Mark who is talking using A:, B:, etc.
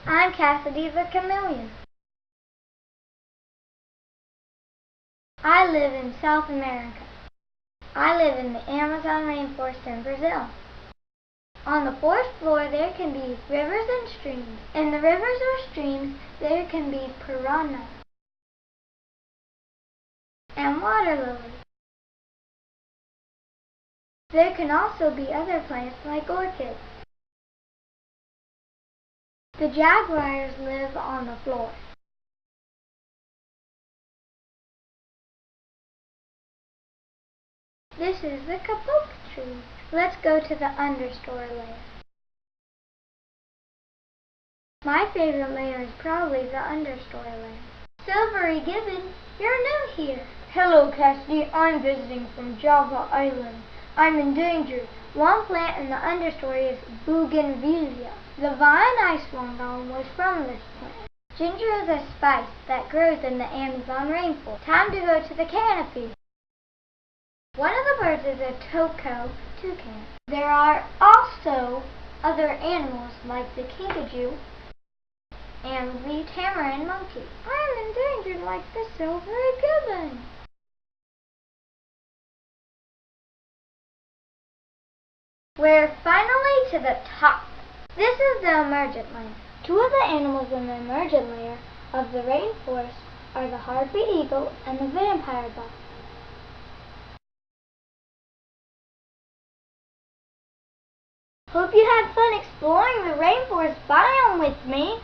A: I'm Cassidy the chameleon. I live in South America. I live in the Amazon rainforest in Brazil. On the forest floor there can be rivers and streams. In the rivers or streams there can be piranhas and water lilies. There can also be other plants like orchids. The jaguars live on the floor. This is the kapok tree. Let's go to the understory layer. My favorite layer is probably the understory layer. Silvery Gibbon, you're new here.
B: Hello, Cassidy. I'm visiting from Java Island. I'm endangered.
A: One plant in the understory is bougainvillea. The vine I swung on was from this plant. Ginger is a spice that grows in the Amazon rainforest. Time to go to the canopy. One of the birds is a toucan. There are also other animals like the kinkajou and the tamarin monkey. I'm endangered like the silvery gibbon. We're finally to the top. This is the emergent layer. Two of the animals in the emergent layer of the rainforest are the harpy eagle and the vampire bug. Hope you had fun exploring the rainforest biome with me.